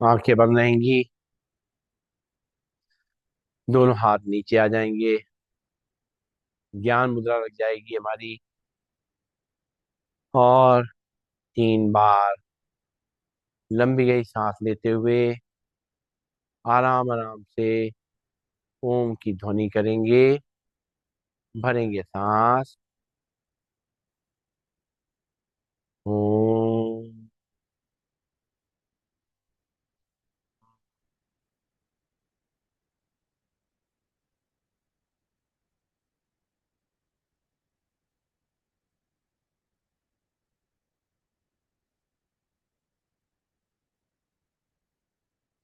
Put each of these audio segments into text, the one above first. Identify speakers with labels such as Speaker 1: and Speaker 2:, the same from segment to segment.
Speaker 1: आंखें बंद रहेंगी। दोनों हाथ नीचे आ जाएंगे। ज्ञान मुद्रा लग जाएगी हमारी। और 3 बार लंबी गई सांस लेते हुए आराम आराम से ओम की ध्वनि करेंगे। भरेंगे सांस। ओम।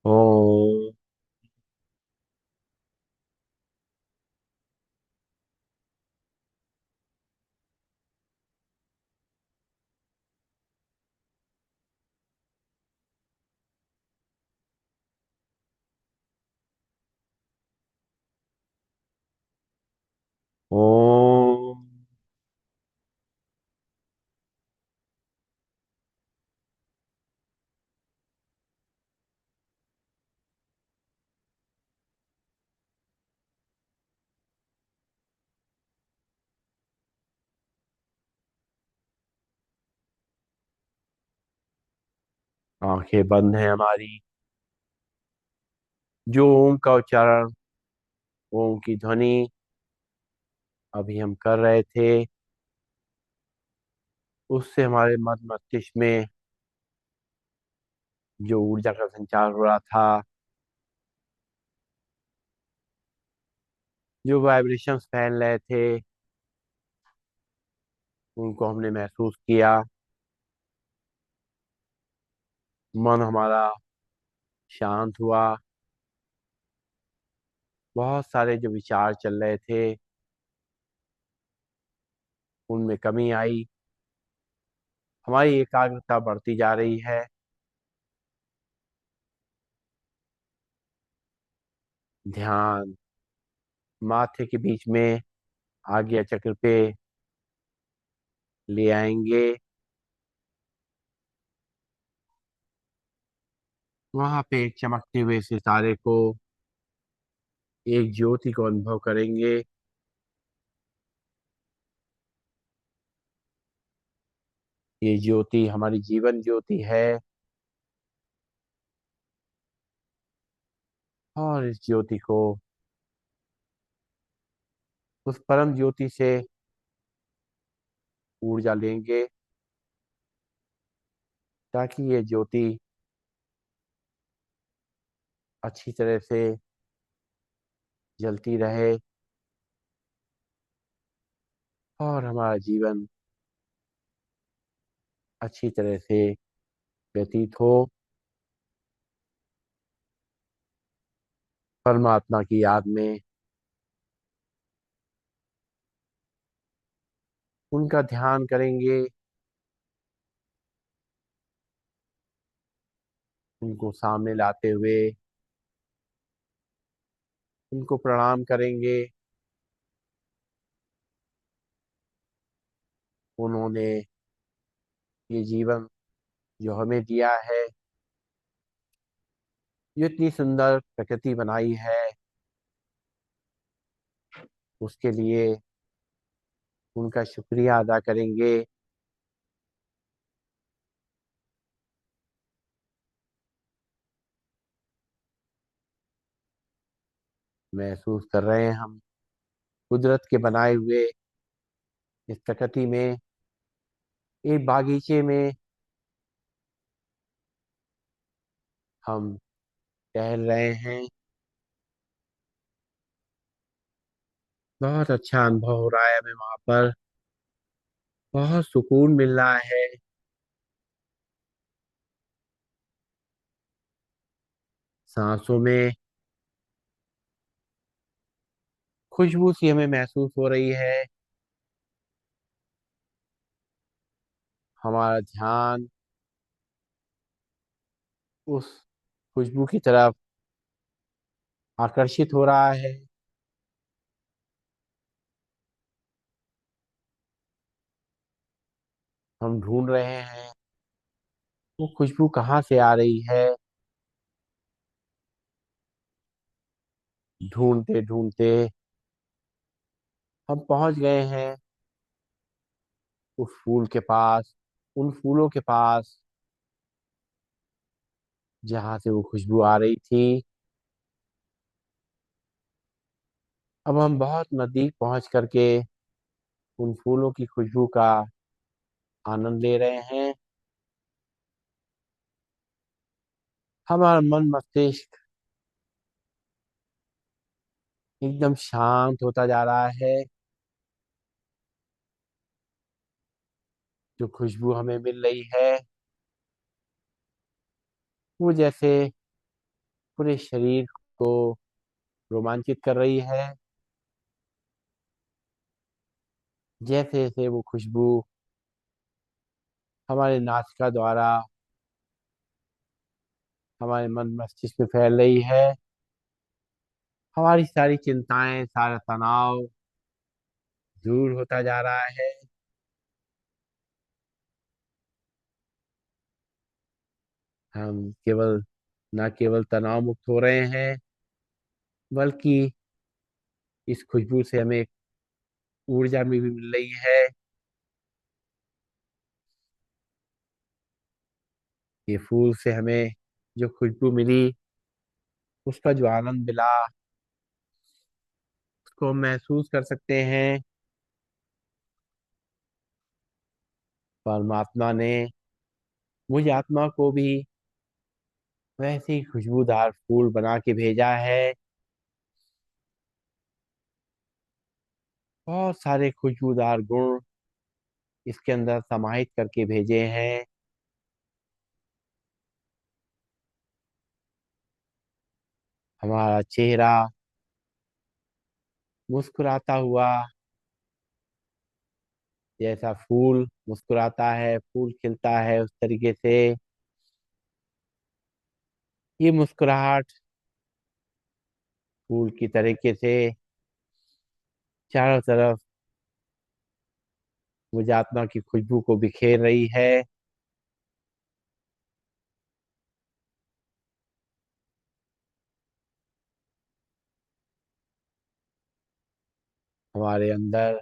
Speaker 1: ओम। ओम। आंखें बंद है हमारी। जो ओम का उच्चारण, ओम की ध्वनि अभी हम कर रहे थे, उससे हमारे मद मस्तिष्क में जो ऊर्जा का संचार हो रहा था, जो वाइब्रेशंस फैल रहे थे, उनको हमने महसूस किया। मन हमारा शांत हुआ। बहुत सारे जो विचार चल रहे थे, उनमें कमी आई। हमारी एकाग्रता बढ़ती जा रही है। ध्यान माथे के बीच में आज्ञा चक्र पे ले आएंगे। वहां पे एक चमकते हुए सितारे को, एक ज्योति को अनुभव करेंगे। ये ज्योति हमारी जीवन ज्योति है। और इस ज्योति को, उस परम ज्योति से ऊर्जा लेंगे, ताकि ये ज्योति अच्छी तरह से जलती रहे और हमारा जीवन अच्छी तरह से व्यतीत हो। परमात्मा की याद में उनका ध्यान करेंगे। उनको सामने लाते हुए उनको प्रणाम करेंगे। उन्होंने ये जीवन जो हमें दिया है, जो इतनी सुंदर प्रकृति बनाई है, उसके लिए उनका शुक्रिया अदा करेंगे। महसूस कर रहे हैं हम कुदरत के बनाए हुए इस प्रकृति में, एक बागीचे में हम टहल रहे हैं। बहुत अच्छा अनुभव हो रहा है हमें वहां पर। बहुत सुकून मिल रहा है। सांसों में खुशबू सी हमें महसूस हो रही है। हमारा ध्यान उस खुशबू की तरफ आकर्षित हो रहा है। हम ढूंढ रहे हैं वो खुशबू कहाँ से आ रही है। ढूंढते ढूंढते हम पहुंच गए हैं उस फूल के पास, उन फूलों के पास जहाँ से वो खुशबू आ रही थी। अब हम बहुत नजदीक पहुंच करके उन फूलों की खुशबू का आनंद ले रहे हैं। हमारा मन मस्तिष्क एकदम शांत होता जा रहा है। जो खुशबू हमें मिल रही है वो जैसे पूरे शरीर को रोमांचित कर रही है। जैसे जैसे वो खुशबू हमारे नासिका द्वारा हमारे मन मस्तिष्क में फैल रही है, हमारी सारी चिंताएं, सारा तनाव दूर होता जा रहा है। हम केवल न केवल तनाव मुक्त हो रहे हैं, बल्कि इस खुशबू से हमें एक ऊर्जा भी मिल रही है। ये फूल से हमें जो खुशबू मिली, उसका जो आनंद मिला, उसको हम महसूस कर सकते हैं। परमात्मा ने मुझ आत्मा को भी वैसे ही खुशबूदार फूल बना के भेजा है। बहुत सारे खुशबूदार गुण इसके अंदर समाहित करके भेजे हैं। हमारा चेहरा मुस्कुराता हुआ, जैसा फूल मुस्कुराता है, फूल खिलता है, उस तरीके से ये मुस्कुराहट फूल की तरीके से चारों तरफ मुझ आत्मा की खुशबू को बिखेर रही है। हमारे अंदर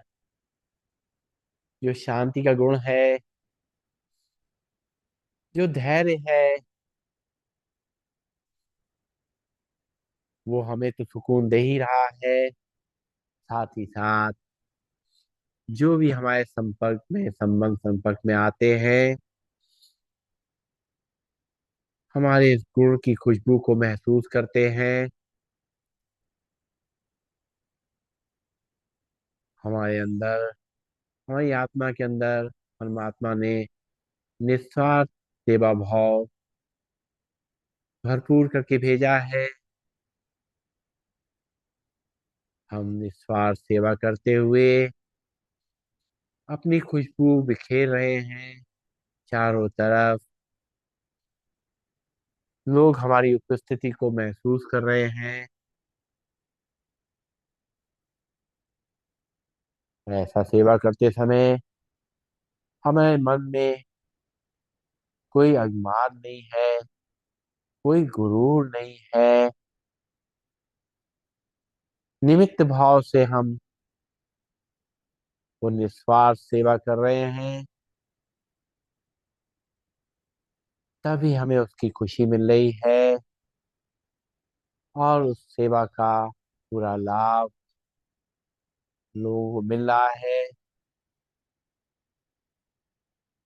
Speaker 1: जो शांति का गुण है, जो धैर्य है, वो हमें तो सुकून दे ही रहा है। साथ ही साथ जो भी हमारे संपर्क में आते हैं, हमारे इस गुण की खुशबू को महसूस करते हैं। हमारे अंदर, हमारी आत्मा के अंदर परमात्मा ने निस्वार्थ सेवा भाव भरपूर करके भेजा है। हम निस्वार्थ सेवा करते हुए अपनी खुशबू बिखेर रहे हैं चारों तरफ। लोग हमारी उपस्थिति को महसूस कर रहे हैं। ऐसा सेवा करते समय हमारे मन में कोई अभिमान नहीं है, कोई गुरूर नहीं है। निमित्त भाव से हम वो निस्वार्थ सेवा कर रहे हैं, तभी हमें उसकी खुशी मिल रही है। और उस सेवा का पूरा लाभ लोगों को मिल रहा है।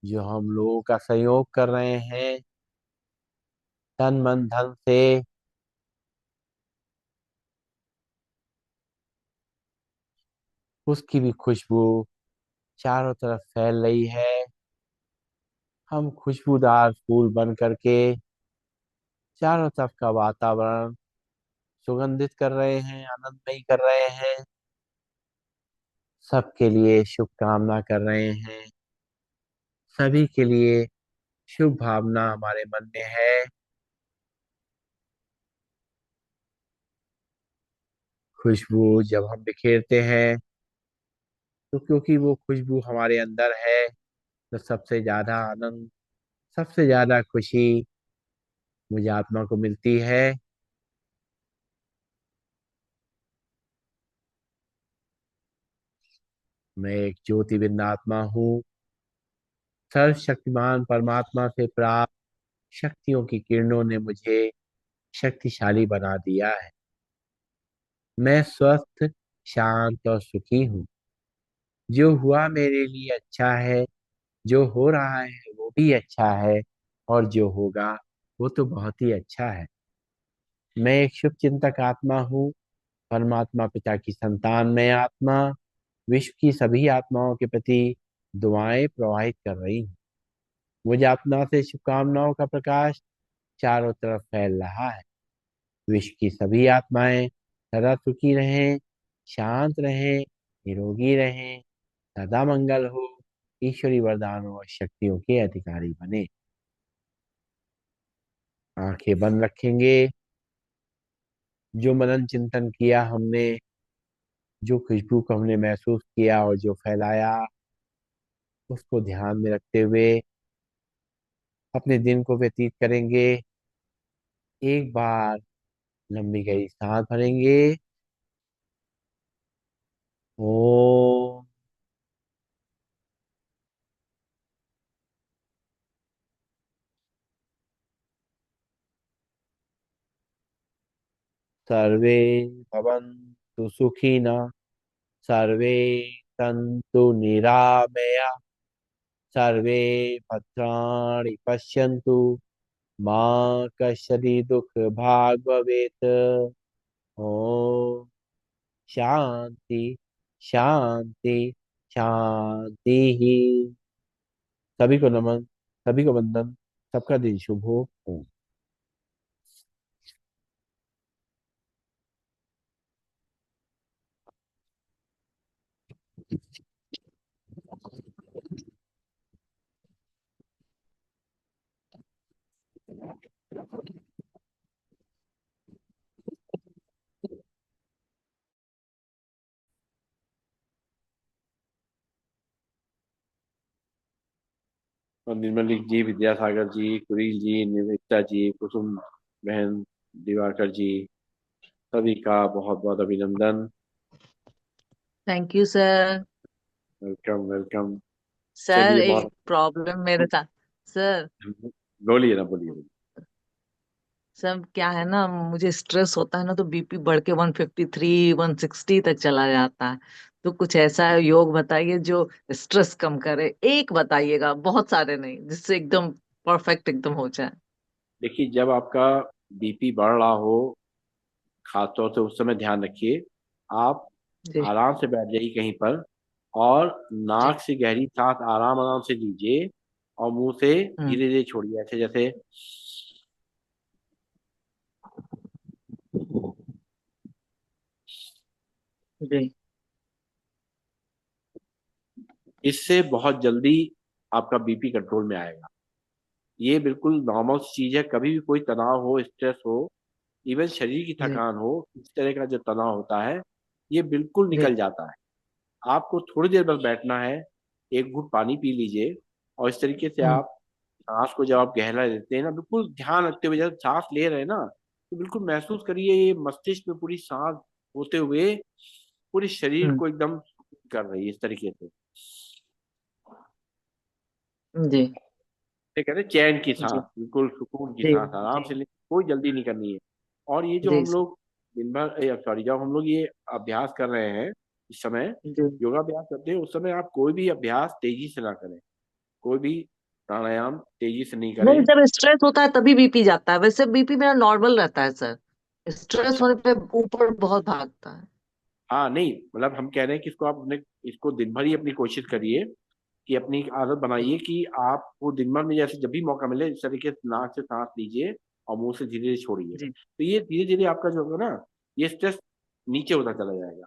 Speaker 1: जो हम लोगों का सहयोग कर रहे हैं तन मन धन से, उसकी भी खुशबू चारों तरफ फैल रही है। हम खुशबूदार फूल बन करके चारों तरफ का वातावरण सुगंधित कर रहे हैं, आनंदमयी कर रहे हैं। सबके लिए शुभकामना कर रहे हैं। सभी के लिए शुभ भावना हमारे मन में है। खुशबू जब हम बिखेरते हैं, तो क्योंकि वो खुशबू हमारे अंदर है, तो सबसे ज्यादा आनंद, सबसे ज्यादा खुशी मुझे आत्मा को मिलती है। मैं एक ज्योतिर्बिंद आत्मा हूँ। सर्वशक्तिमान परमात्मा से प्राप्त शक्तियों की किरणों ने मुझे शक्तिशाली बना दिया है। मैं स्वस्थ, शांत और सुखी हूँ। जो हुआ मेरे लिए अच्छा है, जो हो रहा है वो भी अच्छा है, और जो होगा वो तो बहुत ही अच्छा है। मैं एक शुभ चिंतक आत्मा हूँ। परमात्मा पिता की संतान मैं आत्मा विश्व की सभी आत्माओं के प्रति दुआएं प्रवाहित कर रही हूँ। मुझे आत्मा से शुभकामनाओं का प्रकाश चारों तरफ फैल रहा है। विश्व की सभी आत्माएं सदा सुखी रहें, शांत रहें, निरोगी रहें, सदा मंगल हो, ईश्वरी वरदानों और शक्तियों के अधिकारी बने। आंखें बंद रखेंगे। जो मनन चिंतन किया हमने, जो खुशबू को हमने महसूस किया और जो फैलाया, उसको ध्यान में रखते हुए अपने दिन को व्यतीत करेंगे। एक बार लंबी गहरी सांस भरेंगे। ओम। सर्वे भवन्तु सुखिनः, सर्वे सन्तु निरामया, सर्वे भद्राणि पश्यन्तु, मा कश्चित् दुःखभाग् भवेत्। ओम। शांति, शांति, शांति ही। सभी को नमन, सभी को वंदन। सबका दिन शुभ हो। ओम। और निर्मली जी, विद्यासागर जी, कुरील जी, निवेदिता जी, कुसुम बहन, दिवाकर जी, सभी का बहुत बहुत अभिनंदन।
Speaker 2: Thank you sir.
Speaker 1: Welcome welcome.
Speaker 2: Sir
Speaker 1: चलिए
Speaker 2: एक
Speaker 1: बहुत।
Speaker 2: प्रॉब्लम मेरे साथ। सर,
Speaker 1: बोलिए ना, बोलिए।
Speaker 2: सर क्या है ना, मुझे स्ट्रेस होता है ना तो बीपी बढ़ के 153 160 तक चला जाता है। तो कुछ ऐसा योग बताइए जो स्ट्रेस कम करे। एक बताइएगा, बहुत सारे नहीं, जिससे एकदम परफेक्ट एकदम हो जाए।
Speaker 1: देखिए, जब आपका बीपी बढ़ रहा हो, खासतौर से उस समय ध्यान रखिए। आप
Speaker 2: जी।
Speaker 1: आराम से बैठ जाइए कहीं पर, और
Speaker 2: जी।
Speaker 1: नाक से गहरी सांस आराम आराम से लीजिए, और मुंह से
Speaker 2: हम्म।
Speaker 1: धीरे धीरे छोड़िए, ऐसे जैसे।
Speaker 2: जी।
Speaker 1: इससे बहुत जल्दी आपका बीपी कंट्रोल में आएगा। ये बिल्कुल नॉर्मल चीज है। कभी भी कोई तनाव हो, स्ट्रेस हो, इवन शरीर की
Speaker 2: जी।
Speaker 1: थकान हो, इस तरह का जो तनाव होता है, ये बिल्कुल
Speaker 2: जी।
Speaker 1: निकल जाता है। आपको थोड़ी देर बस बैठना है, एक घूंट पानी पी लीजिए, और इस तरीके से
Speaker 2: हम्म।
Speaker 1: आप सांस को जब आप गहरा लेते हैं ना, बिल्कुल ध्यान रखते हुए जब सांस ले रहे हैं ना, तो बिल्कुल महसूस करिए ये मस्तिष्क में पूरी सांस होते हुए पूरे शरीर
Speaker 2: हम्म।
Speaker 1: को एकदम कर रही है, इस तरीके से।
Speaker 2: जी।
Speaker 1: ये कहते हैं चैन की
Speaker 2: जी।
Speaker 1: सांस, बिल्कुल सुकून की
Speaker 2: जी।
Speaker 1: सांस, आराम
Speaker 2: जी।
Speaker 1: से लें, कोई जल्दी नहीं करनी है। और ये जो
Speaker 2: जी
Speaker 1: हम
Speaker 2: सर।
Speaker 1: लोग दिन भर, सॉरी, जब हम लोग ये अभ्यास कर रहे हैं इस समय,
Speaker 2: जी।
Speaker 1: योगाभ्यास करते हैं, उस समय आप कोई भी अभ्यास तेजी से ना करें। कोई भी प्राणायाम तेजी से नहीं
Speaker 2: नहीं,
Speaker 1: करें।
Speaker 2: जब स्ट्रेस होता है तभी बीपी जाता है, वैसे बीपी मेरा नॉर्मल रहता है सर। स्ट्रेस
Speaker 1: अच्छा।
Speaker 2: होने पे ऊपर बहुत भागता है।
Speaker 1: हाँ, नहीं, मतलब हम कह रहे हैं कि इसको आप अपने, इसको दिन भर ही अपनी कोशिश करिए कि अपनी एक आदत बनाइए कि आपको दिन भर में जैसे जब भी मौका मिले, इस तरीके से नाक से सांस लीजिए और मुंह से धीरे धीरे छोड़िए।
Speaker 2: जी।
Speaker 1: तो ये धीरे धीरे आपका जो होगा ना, ये स्ट्रेस नीचे होता चला जाएगा।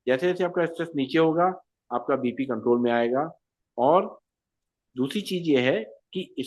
Speaker 1: जैसे जैसे आपका स्ट्रेस नीचे होगा, आपका बीपी कंट्रोल में आएगा। और दूसरी चीज ये है कि